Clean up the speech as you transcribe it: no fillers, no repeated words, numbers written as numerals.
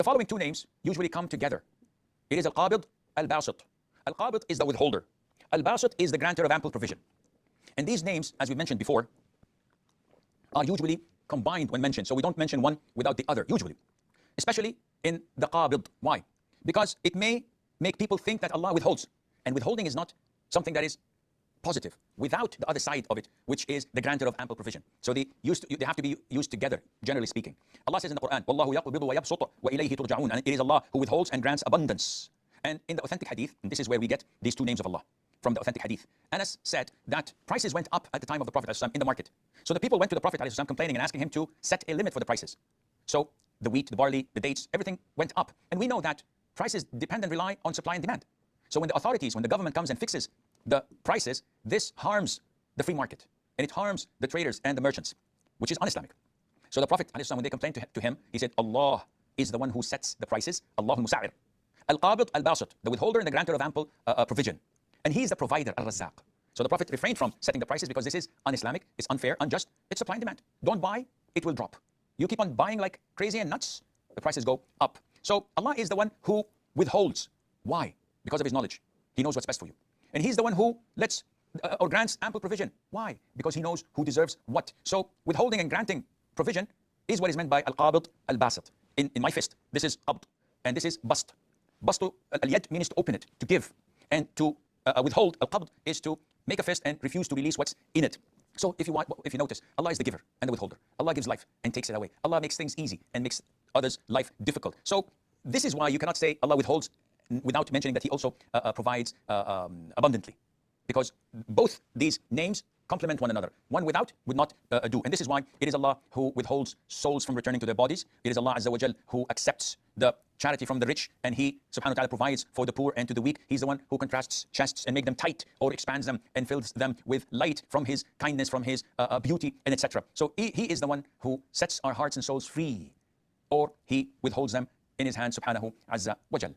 The following two names usually come together. It is Al-Qabid, Al-Basit. Al-Qabid is the withholder. Al-Basit is the grantor of ample provision. And these names, as we mentioned before, are usually combined when mentioned. So we don't mention one without the other, usually. Especially in the Qabid. Why? Because it may make people think that Allah withholds. And withholding is not something that is positive, without the other side of it, which is the grantor of ample provision. So they have to be used together, generally speaking. Allah says in the Quran, وَاللَّهُ يَقْبِضُ وَيَبْسُطُ وَإِلَيْهِ تُرْجَعُونَ. And it is Allah who withholds and grants abundance. And in the authentic hadith, and this is where we get these two names of Allah, from the authentic hadith, Anas said that prices went up at the time of the Prophet ﷺ in the market. So the people went to the Prophet ﷺ complaining and asking him to set a limit for the prices. So the wheat, the barley, the dates, everything went up. And we know that prices depend and rely on supply and demand. So when the authorities, when the government comes and fixes the prices, this harms the free market. And it harms the traders and the merchants, which is un-Islamic. So the Prophet ﷺ, when they complained to him, he said, Allah is the one who sets the prices. Allahu Musa'ir. Al-Qabid, Al-Basit, the withholder and the grantor of ample provision. And he is the provider, Al-Razzaq. So the Prophet refrained from setting the prices because this is un-Islamic, it's unfair, unjust, it's supply and demand. Don't buy, it will drop. You keep on buying like crazy and nuts, the prices go up. So Allah is the one who withholds. Why? Because of his knowledge. He knows what's best for you. And he's the one who lets or grants ample provision. Why? Because he knows who deserves what. So withholding and granting provision is what is meant by Al-Qabid, Al-Basit. In my fist, this is Qabd, and this is Bast. Bastu, al-yad means to open it, to give. And to withhold, Al-Qabd, is to make a fist and refuse to release what's in it. So if you notice, Allah is the giver and the withholder. Allah gives life and takes it away. Allah makes things easy and makes others' life difficult. So this is why you cannot say Allah withholds without mentioning that he also provides abundantly. Because both these names complement one another. One without would not do. And this is why it is Allah who withholds souls from returning to their bodies. It is Allah Azza wa Jal who accepts the charity from the rich, and he subhanahu wa ta'ala provides for the poor and to the weak. He's the one who contrasts chests and make them tight, or expands them and fills them with light from his kindness, from his beauty, and etc. So he is the one who sets our hearts and souls free, or he withholds them in his hand, subhanahu azza wa jal.